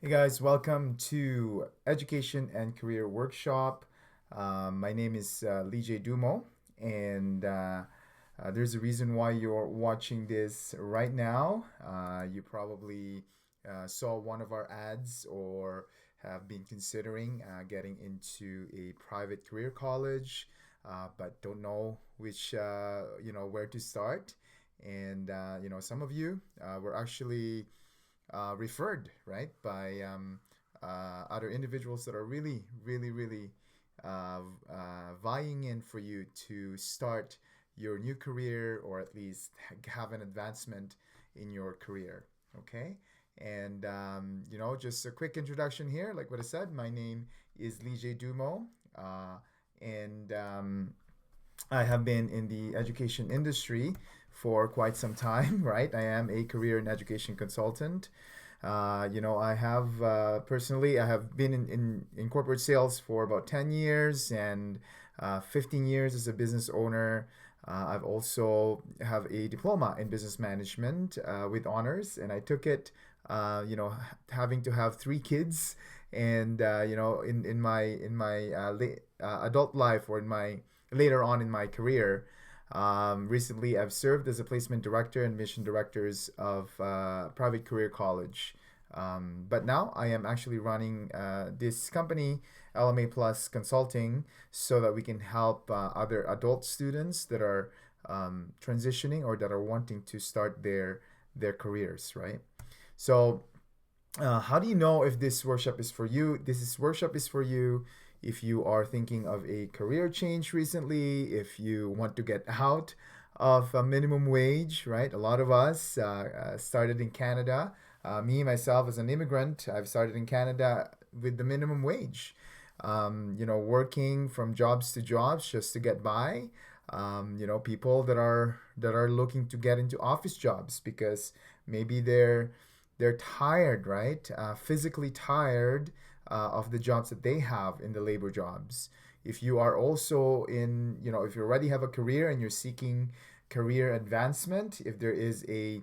Hey guys, welcome to Education and Career Workshop. My name is Lee J. Dumo, and there's a reason why you're watching this right now. You probably saw one of our ads or have been considering getting into a private career college, but don't know which, where to start. And, some of you were actually referred, right, by other individuals that are really, really, really vying in for you to start your new career or at least have an advancement in your career. Okay. And, just a quick introduction here. Like what I said, my name is Lee J. Dumo. And I have been in the education industry for quite some time, right? I am a career and education consultant. I have personally, I have been in corporate sales for about 10 years and 15 years as a business owner. I've also have a diploma in business management with honors, and I took it, having to have three kids, and in my adult life or in my later on in my career. Recently, I've served as a placement director and mission directors of private career college. But now I am actually running this company, LMA Plus Consulting, so that we can help other adult students that are transitioning or that are wanting to start their careers, right? So how do you know if this workshop is for you? Workshop is for you if you are thinking of a career change recently, if you want to get out of a minimum wage, right? A lot of us started in Canada. Me, myself, as an immigrant, I've started in Canada with the minimum wage. Working from jobs to jobs just to get by. People that are looking to get into office jobs because maybe they're tired, right? Physically tired of the jobs that they have in the labor jobs. If you are also if you already have a career and you're seeking career advancement, if there is a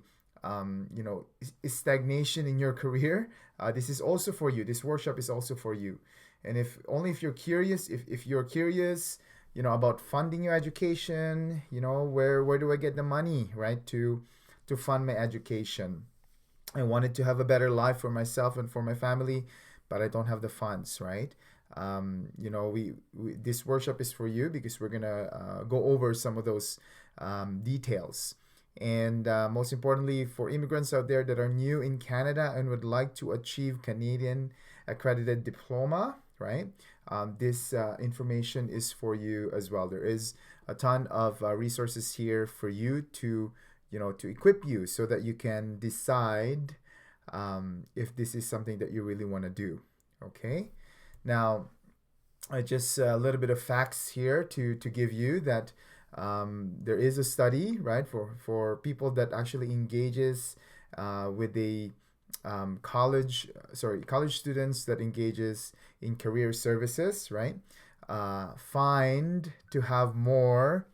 stagnation in your career, this is also for you. This workshop is also for you. And if you're curious, if you're curious, about funding your education, where do I get the money, right, to fund my education? I wanted to have a better life for myself and for my family, but I don't have the funds, right? We this workshop is for you because we're gonna go over some of those details. And most importantly, for immigrants out there that are new in Canada and would like to achieve Canadian accredited diploma, right? This information is for you as well. There is a ton of resources here for you to equip you so that you can decide if this is something that you really want to do. Okay. Now, just a little bit of facts here to give you that there is a study, right, for people that actually engages with the college students that engages in career services, right, find to have more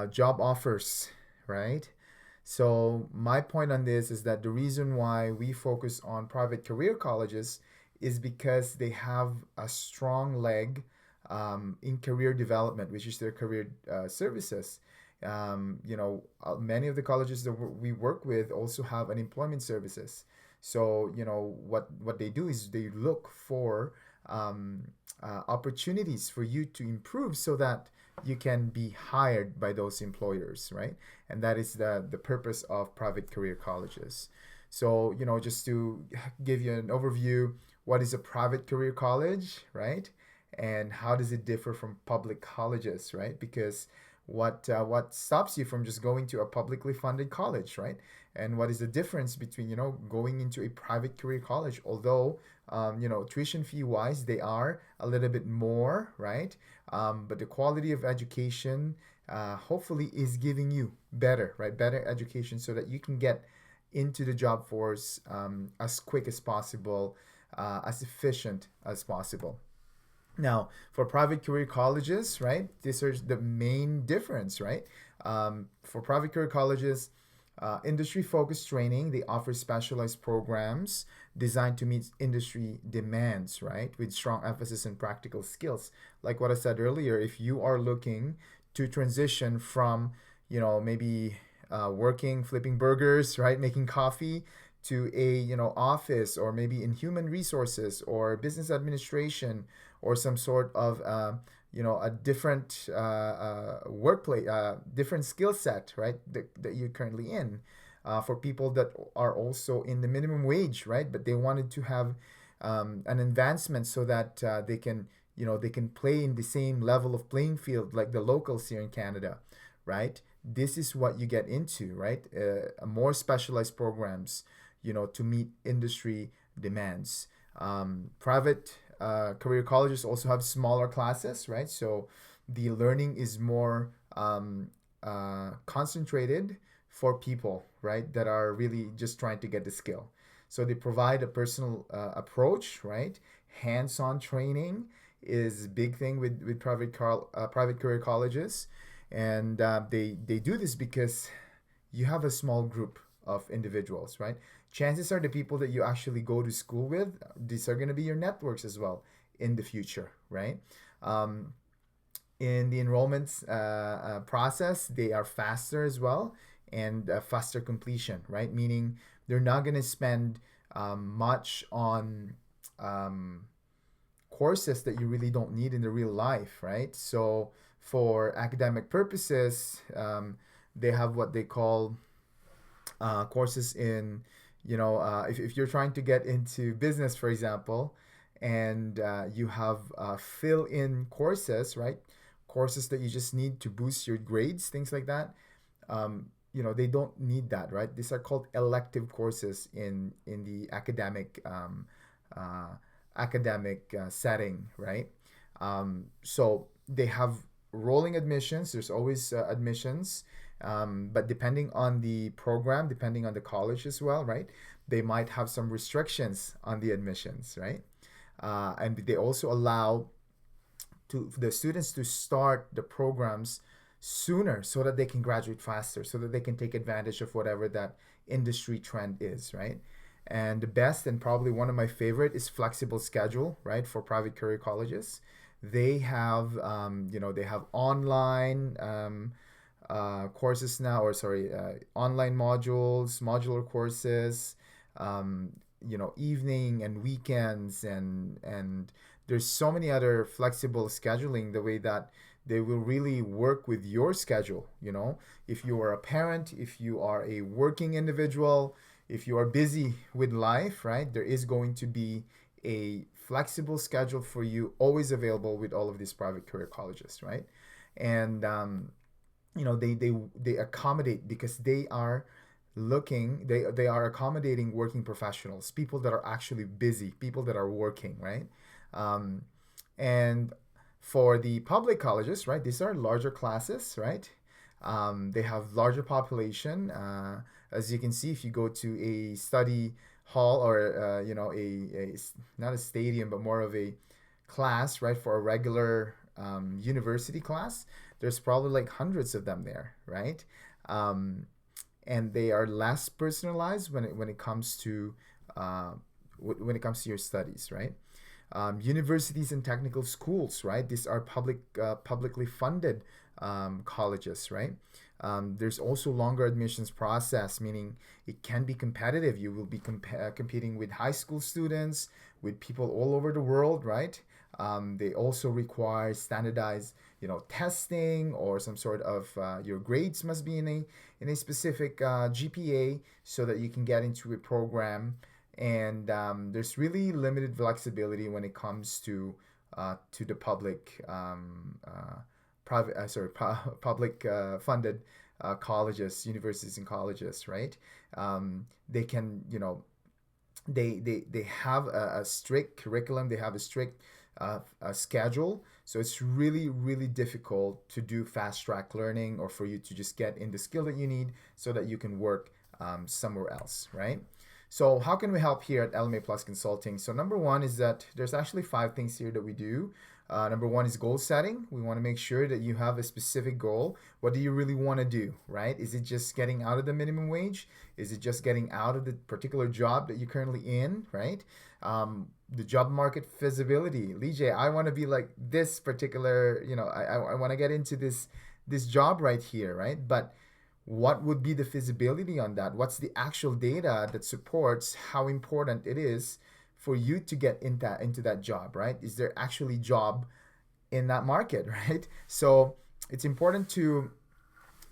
job offers, right? So my point on this is that the reason why we focus on private career colleges is because they have a strong leg in career development, which is their career services. Many of the colleges that we work with also have unemployment services. So what they do is they look for opportunities for you to improve so that you can be hired by those employers, right? And that is the purpose of private career colleges. So, just to give you an overview, what is a private career college, right? And how does it differ from public colleges, right? Because what stops you from just going to a publicly funded college, right? And what is the difference between going into a private career college? Although tuition fee wise, they are a little bit more, right? But the quality of education, hopefully, is giving you better, right? Better education so that you can get into the job force as quick as possible, as efficient as possible. Now, for private career colleges, right, this is the main difference, right? For private career colleges, Industry focused training, they offer specialized programs designed to meet industry demands, right? With strong emphasis on practical skills. Like what I said earlier, if you are looking to transition from, maybe working, flipping burgers, right? Making coffee to a, office, or maybe in human resources or business administration, or some sort of, a different workplace, different skill set, right? That you're currently in. For people that are also in the minimum wage, right? But they wanted to have an advancement so that they can play in the same level of playing field like the locals here in Canada, right? This is what you get into, right? More specialized programs, to meet industry demands. Private career colleges also have smaller classes, right? So the learning is more concentrated for people, right, that are really just trying to get the skill. So they provide a personal approach, right? Hands-on training is a big thing with private career colleges, and they do this because you have a small group of individuals, right? Chances are the people that you actually go to school with, these are going to be your networks as well in the future, right? Um, in the enrollment process, they are faster as well, and faster completion, right? Meaning they're not going to spend much on um, courses that you really don't need in the real life, right? So for academic purposes, they have what they call courses in, if you're trying to get into business, for example, and you have fill-in courses, right? Courses that you just need to boost your grades, things like that. They don't need that, right? These are called elective courses in the uh, academic setting, right? So they have rolling admissions. There's always admissions, but depending on the program, depending on the college as well, right? They might have some restrictions on the admissions, right? And they also allow to the students to start the programs sooner so that they can graduate faster, so that they can take advantage of whatever that industry trend is, right? And the best, and probably one of my favorite, is flexible schedule, right? For private career colleges, they have online courses now, or sorry, online modules, modular courses, um, evening and weekends, and there's so many other flexible scheduling, the way that they will really work with your schedule. If you are a parent, if you are a working individual, if you are busy with life, right, there is going to be a flexible schedule for you, always available with all of these private career colleges, right? And they accommodate, because they are accommodating working professionals, people that are actually busy, people that are working, right? um, and for the public colleges, right, these are larger classes, right? They have larger population, as you can see if you go to a study hall, or not a stadium but more of a class, right, for a regular university class. There's probably like hundreds of them there, right? um, and they are less personalized when it comes to uh, when it comes to your studies, right? Universities and technical schools, right? These are publicly funded colleges, right? There's also longer admissions process, meaning it can be competitive. You will be competing with high school students, with people all over the world, right? They also require standardized, testing, or some sort of your grades must be in a specific GPA, so that you can get into a program. And there's really limited flexibility when it comes to the public funded colleges, universities, and colleges, right? They can, they have a strict curriculum, they have a strict a schedule, so it's really really difficult to do fast track learning, or for you to just get in the skill that you need so that you can work somewhere else, right? So how can we help here at LMA Plus Consulting? So number one is that there's actually 5 things here that we do. Number one is goal setting. We want to make sure that you have a specific goal. What do you really want to do, right? Is it just getting out of the minimum wage? Is it just getting out of the particular job that you're currently in, right? The job market feasibility. Lee, I want to be like this particular, I want to get into this job right here, right? But what would be the feasibility on that? What's the actual data that supports how important it is for you to get into that job, right? Is there actually job in that market, right? So it's important to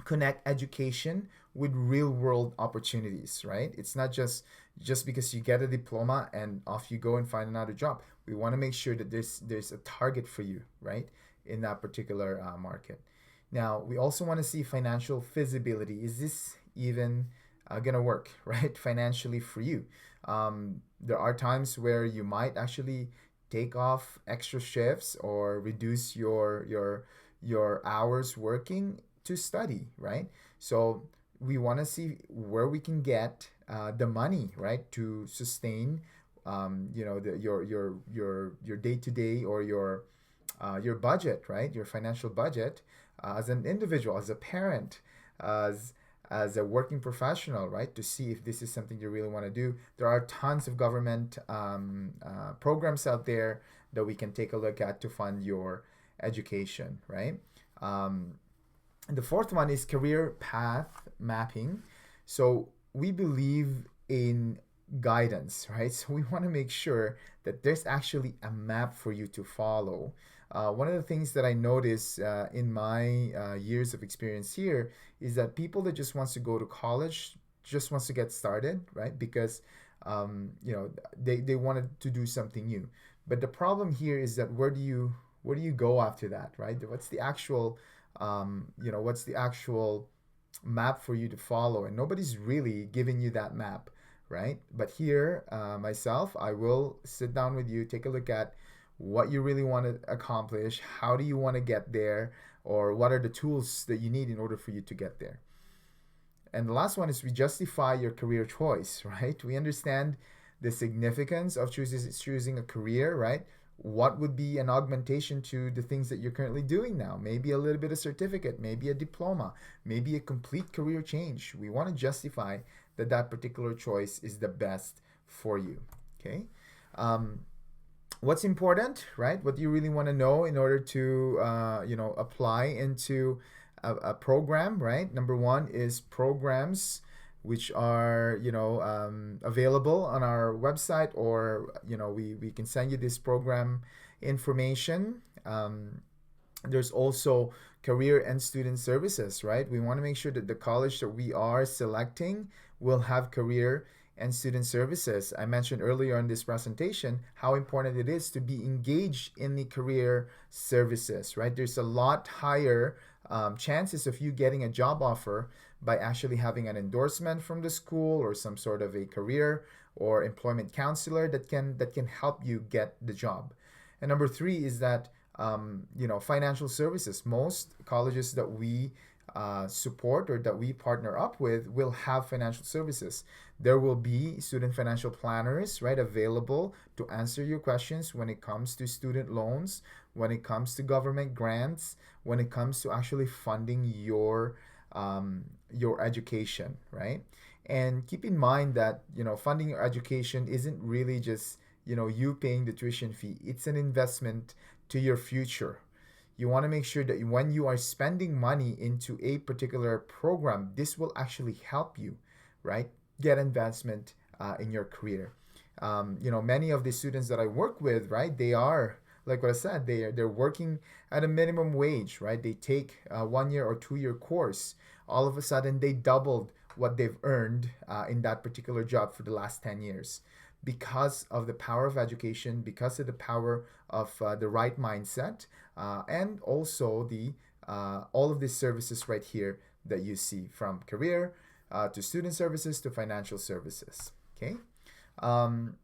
connect education with real world opportunities, right? It's not just because you get a diploma and off you go and find another job. We want to make sure that there's a target for you, right, in that particular market. Now, we also want to see financial feasibility. Is this even gonna work, right, financially for you? There are times where you might actually take off extra shifts or reduce your hours working to study, right? So we want to see where we can get the money, right, to sustain, your day to day or your budget, right, your financial budget as an individual, as a parent, as as a working professional, right, to see if this is something you really want to do. There are tons of government programs out there that we can take a look at to fund your education, right? Um, the fourth one is career path mapping. So we believe in guidance, right? So we want to make sure that there's actually a map for you to follow. One of the things that I notice in my years of experience here is that people that just wants to go to college just wants to get started, right? Because they wanted to do something new. But the problem here is that where do you go after that, right? What's the actual map for you to follow? And nobody's really giving you that map, right? But here, myself, I will sit down with you, take a look at what you really want to accomplish, how do you want to get there, or what are the tools that you need in order for you to get there. And the last one is we justify your career choice, right? We understand the significance of choosing a career, right? What would be an augmentation to the things that you're currently doing now? Maybe a little bit of certificate, maybe a diploma, maybe a complete career change. We want to justify that particular choice is the best for you. Okay. Um, what's important, right? What do you really want to know in order to apply into a program, right? Number one is programs which are available on our website, or we can send you this program information. There's also career and student services, right? We want to make sure that the college that we are selecting will have career and student services. I mentioned earlier in this presentation how important it is to be engaged in the career services, right? There's a lot higher chances of you getting a job offer by actually having an endorsement from the school or some sort of a career or employment counselor that can help you get the job. And number three is that financial services. Most colleges that we support or that we partner up with will have financial services. There will be student financial planners, right, available to answer your questions when it comes to student loans, when it comes to government grants, when it comes to actually funding your education, right? And keep in mind that funding your education isn't really just you paying the tuition fee. It's an investment to your future. You want to make sure that when you are spending money into a particular program, this will help you, right, get advancement in your career. Many of the students that I work with, right, they are, like what I said, they're working at a minimum wage, right? They take a 1 year or 2 year course. All of a sudden, they doubled what they've earned in that particular job for the last 10 years because of the power of education, because of the power of the right mindset, and also the all of these services right here that you see, from career to student services to financial services. Okay. Um,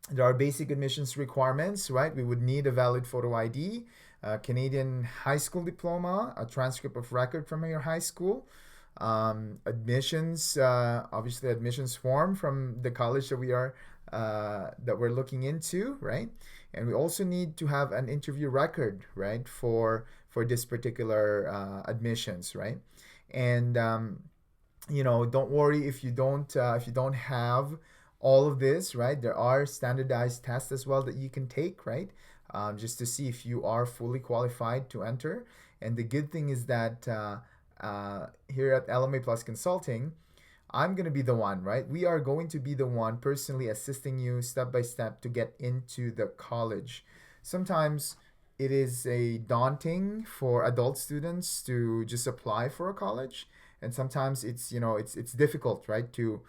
there are basic admissions requirements, right? We would need a valid photo ID, a Canadian high school diploma, a transcript of record from your high school, Admissions, obviously admissions form from the college that we're looking into, right? And we also need to have an interview record, right, for this particular admissions, right? And don't worry if you don't have all of this, right? There are standardized tests as well that you can take, right? Just to see if you are fully qualified to enter. And the good thing is that here at LMA Plus Consulting, I'm going to be the one, right? We are going to be the one personally assisting you step by step to get into the college. Sometimes it is a daunting for adult students to just apply for a college, and sometimes it's difficult, right, to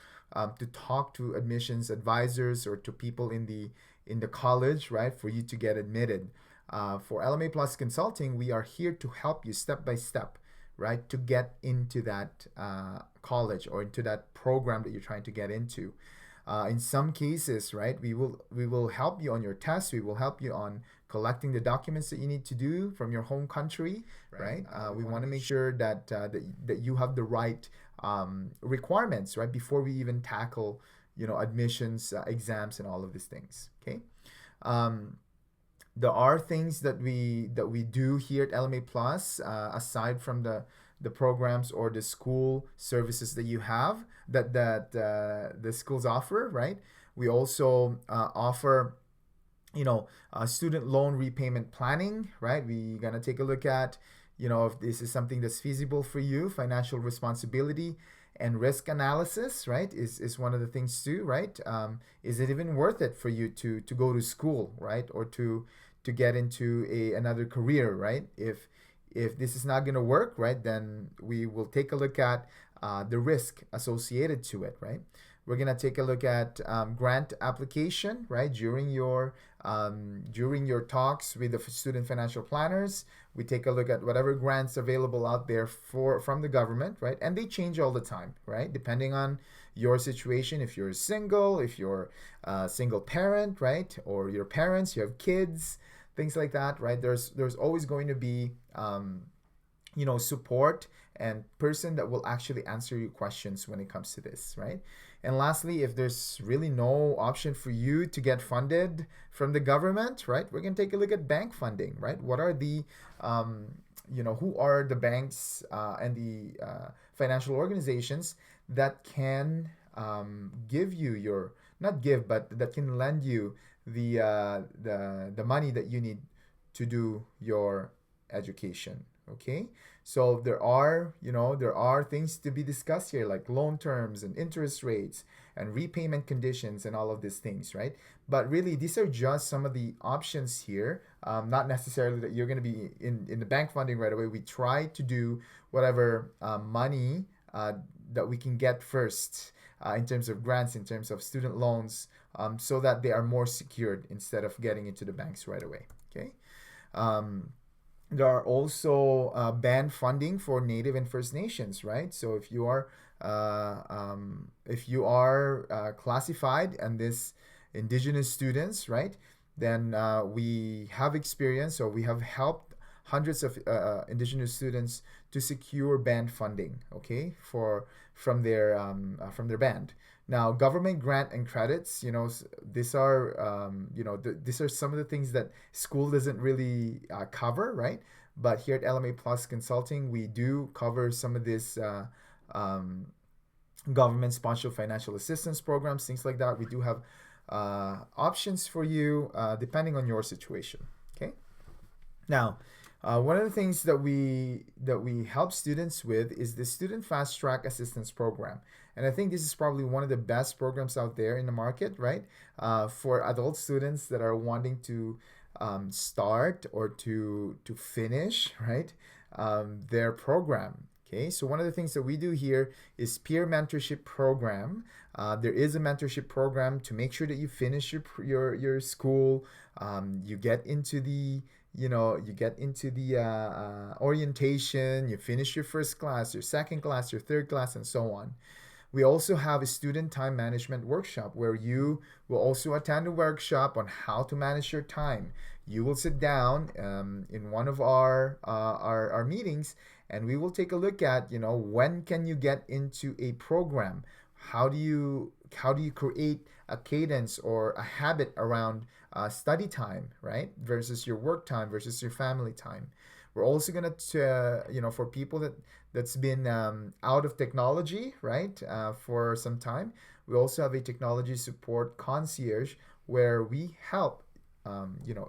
talk to admissions advisors or to people in the college, right, for you to get admitted. For LMA Plus Consulting, we are here to help you step by step, right, to get into that college or into that program that you're trying to get into. In some cases, right, we will help you on your test. We will help you on collecting the documents that you need to do from your home country, right? We want to make sure that you have the right requirements, right, before we even tackle admissions exams and all of these things. Okay. Um, there are things that we do here at LMA Plus, aside from the programs or the school services that you have that the schools offer, right? We also offer student loan repayment planning, right? We're gonna take a look at if this is something that's feasible for you. Financial responsibility and risk analysis, right, is one of the things too, right? Is it even worth it for you to go to school, right, or to get into another career, right? If this is not going to work, right, then we will take a look at the risk associated to it, right? We're going to take a look at grant application, right, during your talks with the student financial planners. We take a look at whatever grants available out there from the government, right? And they change all the time, right? Depending on your situation, if you're single, if you're a single parent, right? Or your parents, you have kids, things like that, right? There's always going to be support and person that will actually answer your questions when it comes to this, right? And lastly, if there's really no option for you to get funded from the government, right, we're going to take a look at bank funding, right? What are the who are the banks and the financial organizations that can give you your not give but that can lend you the money that you need to do your education. Okay, so there are things to be discussed here, like loan terms and interest rates and repayment conditions and all of these things, right? But really, these are just some of the options here. Not necessarily that you're going to be in the bank funding right away. We try to do whatever money that we can get first, in terms of grants, in terms of student loans, so that they are more secured instead of getting into the banks right away. Okay. Um, there are also band funding for Native and First Nations, right? So if you are classified and this Indigenous students, right, then we have experience, or we have helped hundreds of Indigenous students to secure band funding, okay, from their band. Now, government grant and credits, these are some of the things that school doesn't really cover, right? But here at LMA Plus Consulting, we do cover some of this um, government sponsored financial assistance programs, things like that. We do have options for you depending on your situation. Okay. Now, one of the things that we help students with is the Student Fast Track Assistance Program, and I think this is probably one of the best programs out there in the market, right? For adult students that are wanting to start or to finish, right, their program. Okay, so one of the things that we do here is peer mentorship program. There is a mentorship program to make sure that you finish your school. You get into the orientation. You finish your first class, your second class, your third class, and so on. We also have a student time management workshop where you will also attend a workshop on how to manage your time. You will sit down in one of our meetings, and we will take a look at, when can you get into a program. How do you create a cadence or a habit around study time, right, versus your work time versus your family time. We're also gonna, for people that's been out of technology, right, for some time. We also have a technology support concierge where we help,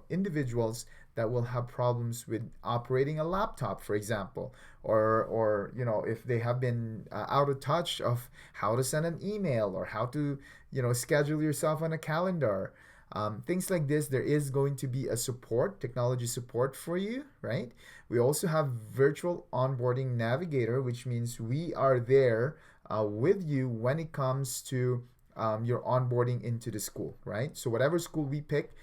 individuals that will have problems with operating a laptop, for example, or if they have been out of touch of how to send an email or how to, schedule yourself on a calendar. Things like this, there is going to be a technology support for you, right? We also have virtual onboarding navigator, which means we are there with you when it comes to your onboarding into the school, right? So whatever school we pick,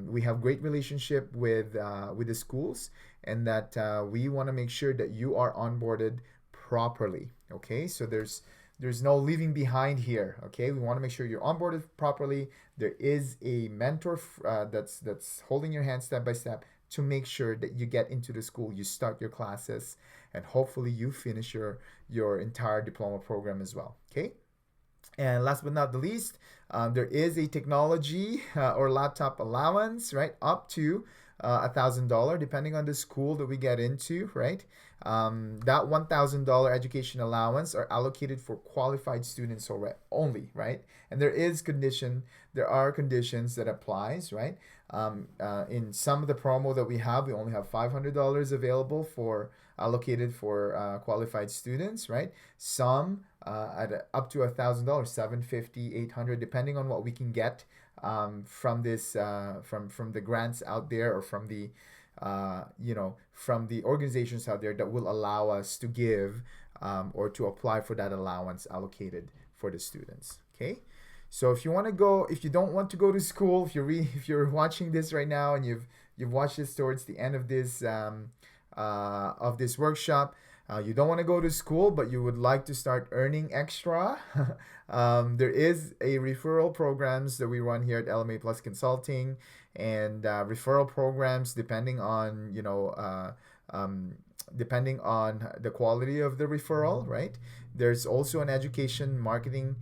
we have great relationship with the schools, and that we want to make sure that you are onboarded properly. Okay, so there's no leaving behind here. Okay, we want to make sure you're onboarded properly. There is a mentor that's holding your hand step by step to make sure that you get into the school, you start your classes, and hopefully you finish your entire diploma program as well. Okay. And last but not the least, there is a technology or laptop allowance, right, up to $1,000, depending on the school that we get into, right? That $1,000 education allowance are allocated for qualified students only, right? And there are conditions that applies, right? In some of the promo that we have, we only have $500 available for allocated for qualified students, right? Some at up to $1,000, 750, 800, depending on what we can get from this from the grants out there, or from the organizations out there that will allow us to give or to apply for that allowance allocated for the students. Okay. So if you don't want to go to school, if you're watching this right now and you've watched this towards the end of this workshop, you don't want to go to school, but you would like to start earning extra. There is a referral programs that we run here at LMA Plus Consulting, and referral programs depending on the quality of the referral, right? There's also an education marketing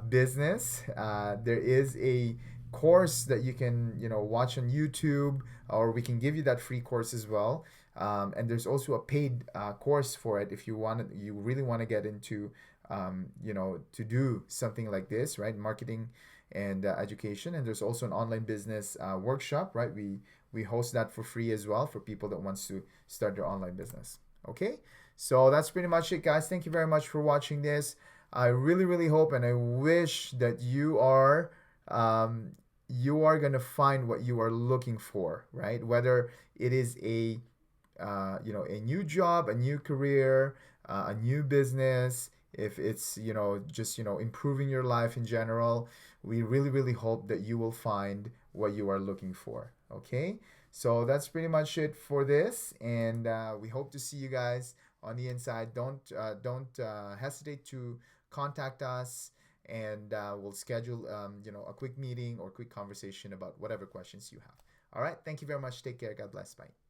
business. There is a course that you can watch on YouTube, or we can give you that free course as well. And there's also a paid course for it if you really want to get into to do something like this, right? Marketing and education. And there's also an online business workshop, right? We host that for free as well for people that wants to start their online business. Okay, so that's pretty much it, guys. Thank you very much for watching this. I really, really hope and I wish that you are gonna find what you are looking for, right? Whether it is a new job, a new career, a new business, if it's just improving your life in general, we really, really hope that you will find what you are looking for. Okay, so that's pretty much it for this, and we hope to see you guys on the inside. Don't hesitate to contact us, and we'll schedule a quick meeting or quick conversation about whatever questions you have. All right, thank you very much. Take care. God bless. Bye.